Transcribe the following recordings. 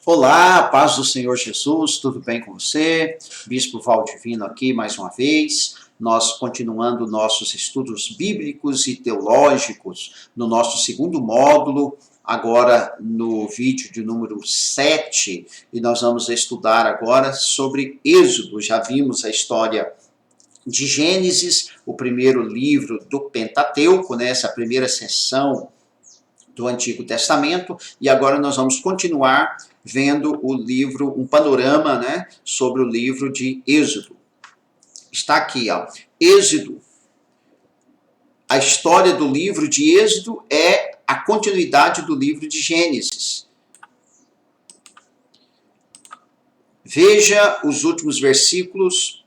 Olá, paz do Senhor Jesus, tudo bem com você? Bispo Valdivino aqui mais uma vez, nós continuando nossos estudos bíblicos e teológicos no nosso segundo módulo, agora no vídeo de número 7, e nós vamos estudar agora sobre Êxodo. Já vimos a história de Gênesis, o primeiro livro do Pentateuco, né, essa primeira seção do Antigo Testamento, e agora nós vamos continuar vendo o livro, um panorama, né, sobre o livro de Êxodo. Está aqui, ó, Êxodo. A história do livro de Êxodo é a continuidade do livro de Gênesis. Veja os últimos versículos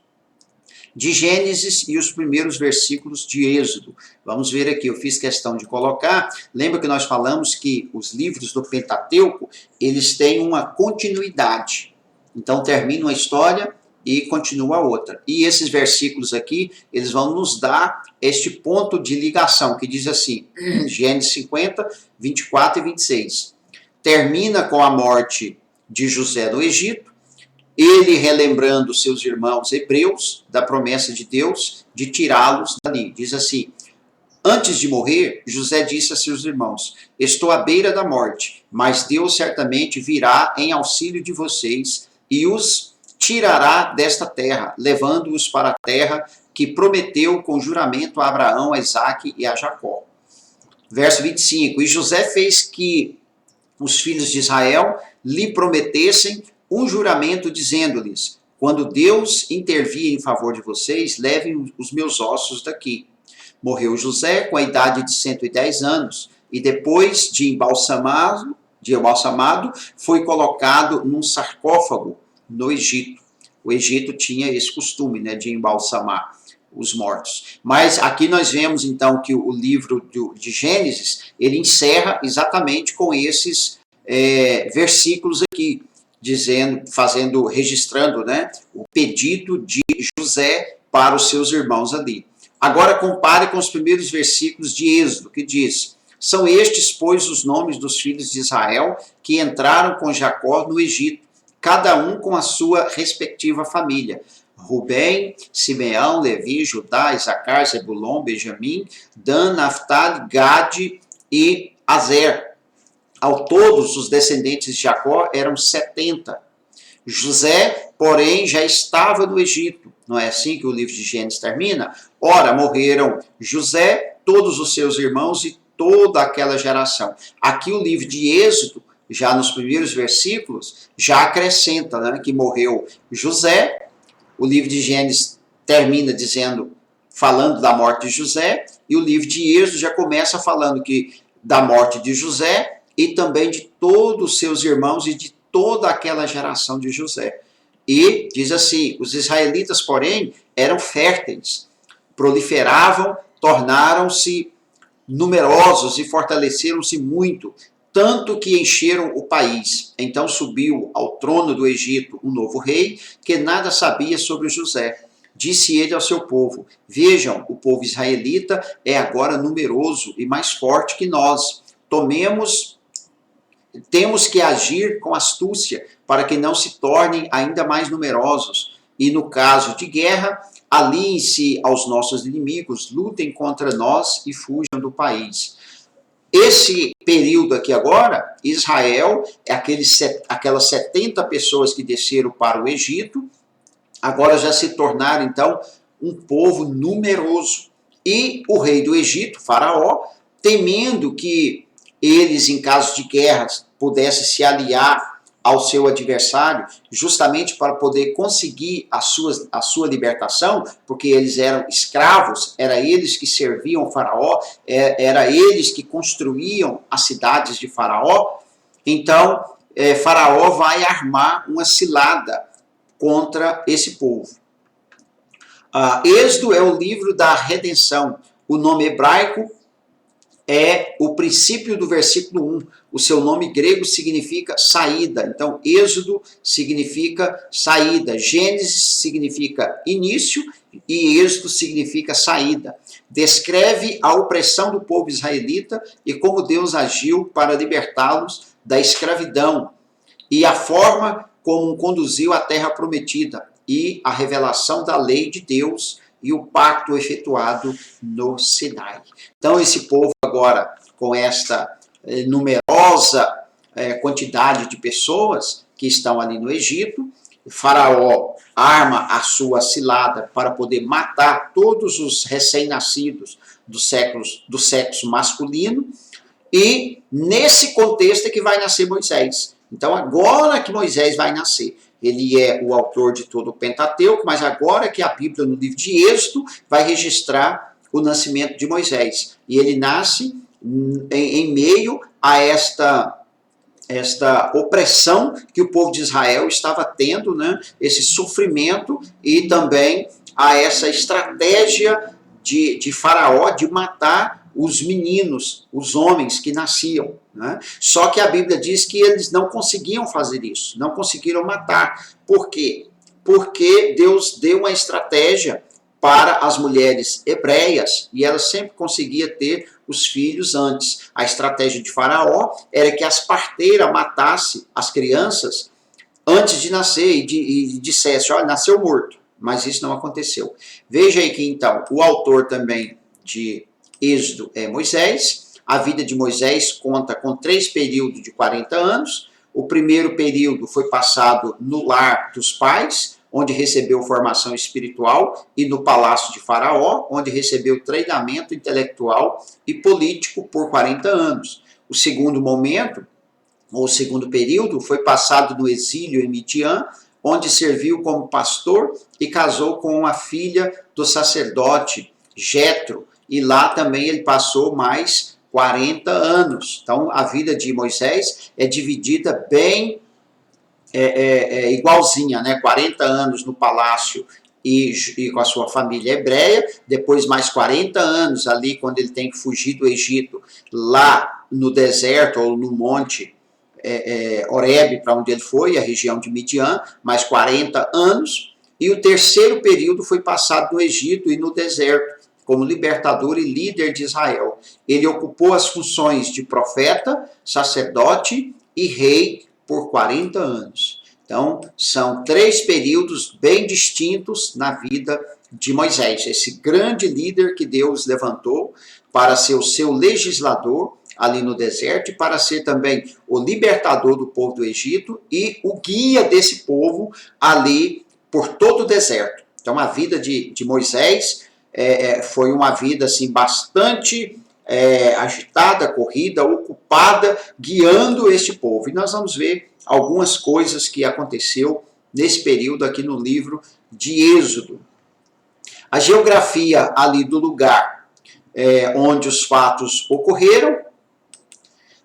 de Gênesis e os primeiros versículos de Êxodo. Vamos ver aqui, eu fiz questão de colocar, lembra que nós falamos que os livros do Pentateuco, eles têm uma continuidade. Então termina uma história e continua a outra. E esses versículos aqui, eles vão nos dar este ponto de ligação, que diz assim, Gênesis 50, 24 e 26. Termina com a morte de José no Egito, ele relembrando seus irmãos hebreus da promessa de Deus de tirá-los dali. Diz assim, antes de morrer, José disse a seus irmãos, estou à beira da morte, mas Deus certamente virá em auxílio de vocês e os tirará desta terra, levando-os para a terra que prometeu com juramento a Abraão, a Isaque e a Jacó. Verso 25, e José fez que os filhos de Israel lhe prometessem um juramento dizendo-lhes, quando Deus intervir em favor de vocês, levem os meus ossos daqui. Morreu José com a idade de 110 anos e depois de embalsamado, foi colocado num sarcófago no Egito. O Egito tinha esse costume, né, de embalsamar os mortos. Mas aqui nós vemos então que o livro de Gênesis, ele encerra exatamente com esses versículos aqui, dizendo, registrando, né, o pedido de José para os seus irmãos ali. Agora compare com os primeiros versículos de Êxodo, que diz, são estes, pois, os nomes dos filhos de Israel que entraram com Jacó no Egito, cada um com a sua respectiva família. Rubem, Simeão, Levi, Judá, Isacar, Zebulon, Benjamim, Dan, Naftali, Gade e Azer. Ao todos, os descendentes de Jacó eram 70. José, porém, já estava no Egito. Não é assim que o livro de Gênesis termina? Ora, morreram José, todos os seus irmãos e toda aquela geração. Aqui o livro de Êxodo, já nos primeiros versículos, já acrescenta, né, que morreu José. O livro de Gênesis termina falando da morte de José, e o livro de Êxodo já começa falando da morte de José, e também de todos os seus irmãos e de toda aquela geração de José. E diz assim, os israelitas, porém, eram férteis, proliferavam, tornaram-se numerosos e fortaleceram-se muito, tanto que encheram o país. Então subiu ao trono do Egito um novo rei, que nada sabia sobre José. Disse ele ao seu povo, vejam, o povo israelita é agora numeroso e mais forte que nós. Temos que agir com astúcia para que não se tornem ainda mais numerosos. E no caso de guerra, aliem-se aos nossos inimigos, lutem contra nós e fujam do país. Esse período aqui agora, Israel, aquelas 70 pessoas que desceram para o Egito, agora já se tornaram então um povo numeroso. E o rei do Egito, Faraó, temendo que eles, em caso de guerra, pudessem se aliar ao seu adversário, justamente para poder conseguir a sua libertação, porque eles eram escravos, era eles que serviam Faraó, era eles que construíam as cidades de Faraó. Então, Faraó vai armar uma cilada contra esse povo. Êxodo é o livro da redenção. O nome hebraico é o princípio do versículo 1. O seu nome grego significa saída. Então, Êxodo significa saída. Gênesis significa início e Êxodo significa saída. Descreve a opressão do povo israelita e como Deus agiu para libertá-los da escravidão. e a forma como conduziu a terra prometida e a revelação da lei de Deus e o pacto efetuado no Sinai. Então esse povo agora, com esta numerosa quantidade de pessoas que estão ali no Egito, o faraó arma a sua cilada para poder matar todos os recém-nascidos do sexo masculino, e nesse contexto é que vai nascer Moisés. Então agora que Moisés vai nascer, ele é o autor de todo o Pentateuco, mas agora que a Bíblia, no livro de Êxodo, vai registrar o nascimento de Moisés. E ele nasce em meio a esta opressão que o povo de Israel estava tendo, né? Esse sofrimento, e também a essa estratégia de Faraó de matar os meninos, os homens que nasciam. Né? Só que a Bíblia diz que eles não conseguiam fazer isso, não conseguiram matar. Por quê? Porque Deus deu uma estratégia para as mulheres hebreias, e elas sempre conseguiam ter os filhos antes. A estratégia de Faraó era que as parteiras matassem as crianças antes de nascer e dissesse, olha, nasceu morto. Mas isso não aconteceu. Veja aí que então, o autor também de Êxodo é Moisés. A vida de Moisés conta com 3 períodos de 40 anos. O primeiro período foi passado no lar dos pais, onde recebeu formação espiritual, e no palácio de Faraó, onde recebeu treinamento intelectual e político por 40 anos. O segundo momento, ou o segundo período, foi passado no exílio em Midian, onde serviu como pastor e casou com uma filha do sacerdote Jetro, e lá também ele passou mais 40 anos. Então a vida de Moisés é dividida bem igualzinha, né? 40 anos no palácio e com a sua família hebreia, depois mais 40 anos ali quando ele tem que fugir do Egito, lá no deserto ou no monte Horebe, para onde ele foi, a região de Midian, mais 40 anos, e o terceiro período foi passado no Egito e no deserto, como libertador e líder de Israel. Ele ocupou as funções de profeta, sacerdote e rei por 40 anos. Então, são 3 períodos bem distintos na vida de Moisés, esse grande líder que Deus levantou para ser o seu legislador ali no deserto, e para ser também o libertador do povo do Egito e o guia desse povo ali por todo o deserto. Então a vida de Moisés foi uma vida assim, bastante agitada, corrida, ocupada, guiando este povo. E nós vamos ver algumas coisas que aconteceu nesse período aqui no livro de Êxodo. A geografia ali do lugar onde os fatos ocorreram.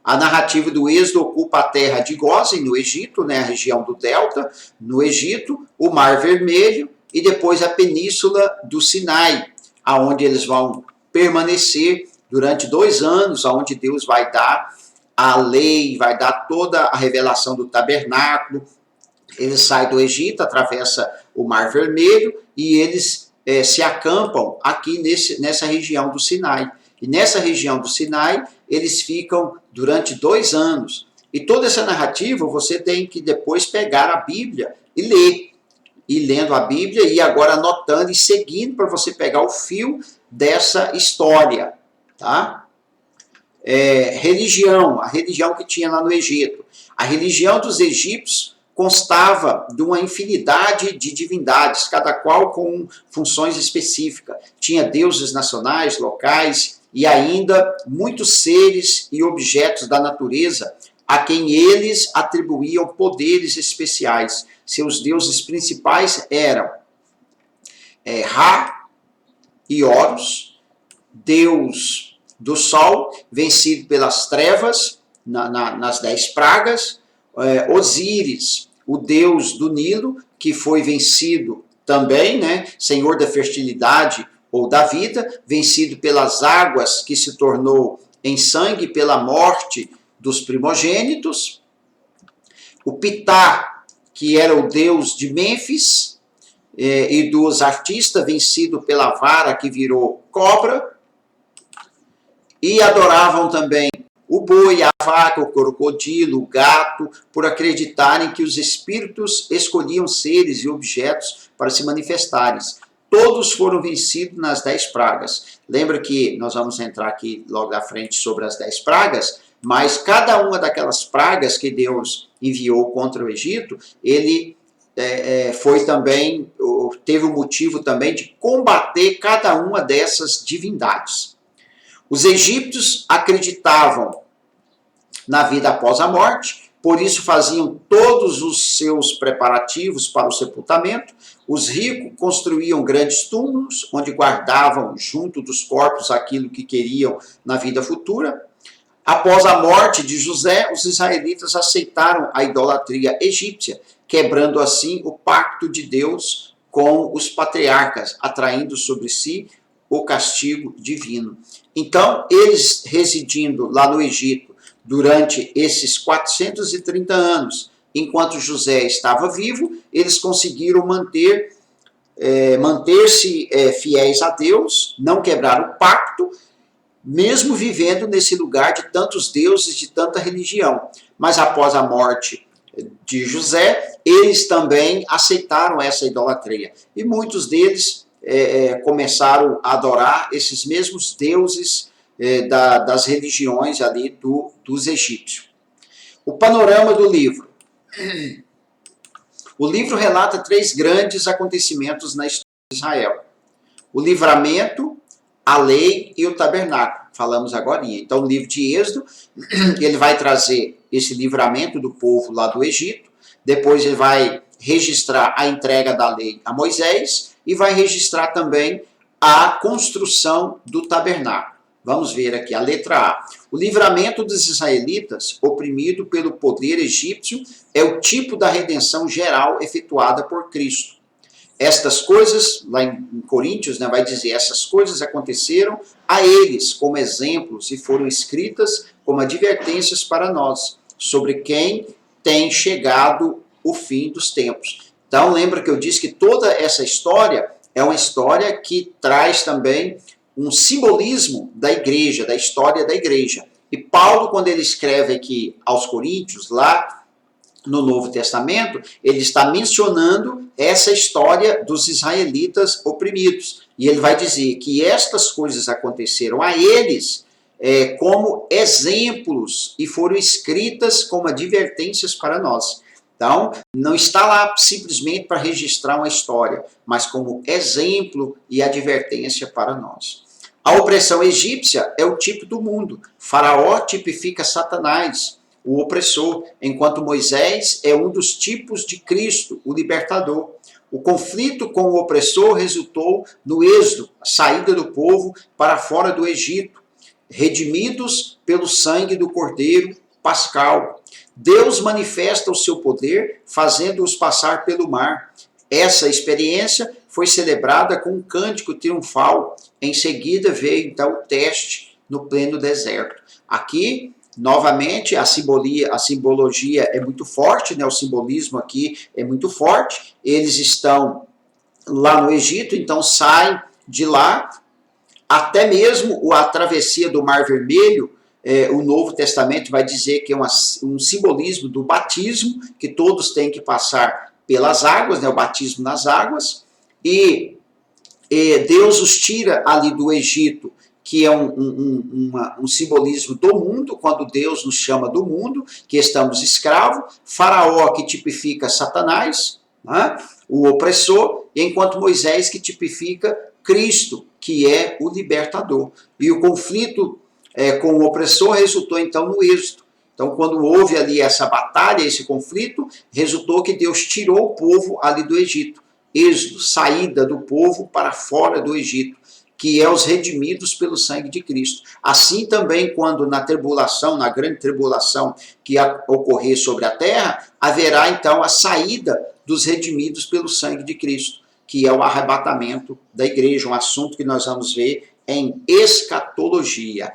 A narrativa do Êxodo ocupa a terra de Gósen, no Egito, né, a região do Delta, no Egito, o Mar Vermelho e depois a península do Sinai, aonde eles vão permanecer durante 2 anos, aonde Deus vai dar a lei, vai dar toda a revelação do tabernáculo. Eles saem do Egito, atravessam o Mar Vermelho e eles se acampam aqui nessa região do Sinai. E nessa região do Sinai, eles ficam durante 2 anos. E toda essa narrativa você tem que depois pegar a Bíblia e ler. E lendo a Bíblia e agora anotando e seguindo para você pegar o fio dessa história. Tá? Religião, a religião que tinha lá no Egito. A religião dos egípcios constava de uma infinidade de divindades, cada qual com funções específicas. Tinha deuses nacionais, locais, e ainda muitos seres e objetos da natureza a quem eles atribuíam poderes especiais. Seus deuses principais eram Ra e Horus, deus do sol, vencido pelas trevas nas 10 pragas, Osíris, o deus do Nilo, que foi vencido também, né, senhor da fertilidade ou da vida, vencido pelas águas, que se tornou em sangue pela morte dos primogênitos. O Ptah, que era o deus de Mênfis e dos artistas, vencido pela vara que virou cobra. E adoravam também o boi, a vaca, o crocodilo, o gato, por acreditarem que os espíritos escolhiam seres e objetos para se manifestarem. Todos foram vencidos nas 10 pragas. Lembra que nós vamos entrar aqui logo à frente sobre as 10 pragas, mas cada uma daquelas pragas que Deus enviou contra o Egito, ele foi também, teve o motivo também de combater cada uma dessas divindades. Os egípcios acreditavam na vida após a morte, por isso faziam todos os seus preparativos para o sepultamento. Os ricos construíam grandes túmulos, onde guardavam junto dos corpos aquilo que queriam na vida futura. Após a morte de José, os israelitas aceitaram a idolatria egípcia, quebrando assim o pacto de Deus com os patriarcas, atraindo sobre si o castigo divino. Então, eles residindo lá no Egito durante esses 430 anos, enquanto José estava vivo, eles conseguiram manter-se fiéis a Deus, não quebraram o pacto, mesmo vivendo nesse lugar de tantos deuses, de tanta religião. Mas após a morte de José, eles também aceitaram essa idolatria. E muitos deles começaram a adorar esses mesmos deuses das religiões ali dos egípcios. O panorama do livro. O livro relata 3 grandes acontecimentos na história de Israel. O livramento, a lei e o tabernáculo. Falamos agora. Então, o livro de Êxodo, ele vai trazer esse livramento do povo lá do Egito. Depois ele vai registrar a entrega da lei a Moisés e vai registrar também a construção do tabernáculo. Vamos ver aqui a letra A. O livramento dos israelitas, oprimido pelo poder egípcio, é o tipo da redenção geral efetuada por Cristo. Estas coisas, lá em Coríntios, vai dizer, essas coisas aconteceram a eles como exemplos e foram escritas como advertências para nós, sobre quem tem chegado o fim dos tempos. Então, lembra que eu disse que toda essa história é uma história que traz também um simbolismo da igreja, da história da igreja. E Paulo, quando ele escreve aqui aos Coríntios, lá no Novo Testamento, ele está mencionando essa história dos israelitas oprimidos. E ele vai dizer que estas coisas aconteceram a eles como exemplos e foram escritas como advertências para nós. Então, não está lá simplesmente para registrar uma história, mas como exemplo e advertência para nós. A opressão egípcia é o tipo do mundo. Faraó tipifica Satanás, o opressor, enquanto Moisés é um dos tipos de Cristo, o libertador. O conflito com o opressor resultou no êxodo, a saída do povo para fora do Egito, redimidos pelo sangue do Cordeiro Pascal. Deus manifesta o seu poder, fazendo-os passar pelo mar. Essa experiência foi celebrada com um cântico triunfal. Em seguida veio então o teste no pleno deserto. Aqui, novamente, a simbologia é muito forte, o simbolismo aqui é muito forte. Eles estão lá no Egito, então saem de lá, até mesmo a travessia do Mar Vermelho. O Novo Testamento vai dizer que é um simbolismo do batismo, que todos têm que passar pelas águas, o batismo nas águas, e Deus os tira ali do Egito, que é um simbolismo do mundo, quando Deus nos chama do mundo, que estamos escravos. Faraó, que tipifica Satanás, o opressor, enquanto Moisés, que tipifica Cristo, que é o libertador. E o conflito com o opressor resultou então no êxodo. Então, quando houve ali essa batalha, esse conflito, resultou que Deus tirou o povo ali do Egito. Êxodo, saída do povo para fora do Egito, que é os redimidos pelo sangue de Cristo. Assim também, quando na tribulação, na grande tribulação que ocorrer sobre a terra, haverá então a saída dos redimidos pelo sangue de Cristo, que é o arrebatamento da igreja, um assunto que nós vamos ver em escatologia.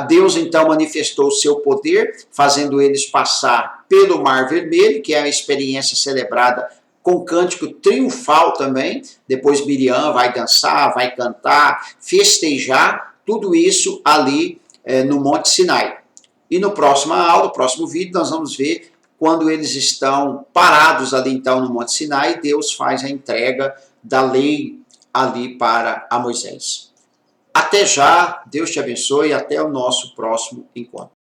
Deus então manifestou o seu poder, fazendo eles passar pelo Mar Vermelho, que é uma experiência celebrada com cântico triunfal também. Depois Miriam vai dançar, vai cantar, festejar, tudo isso ali no Monte Sinai. E no próxima aula, no próximo vídeo, nós vamos ver quando eles estão parados ali então no Monte Sinai, Deus faz a entrega da lei ali para a Moisés. Até já, Deus te abençoe e até o nosso próximo encontro.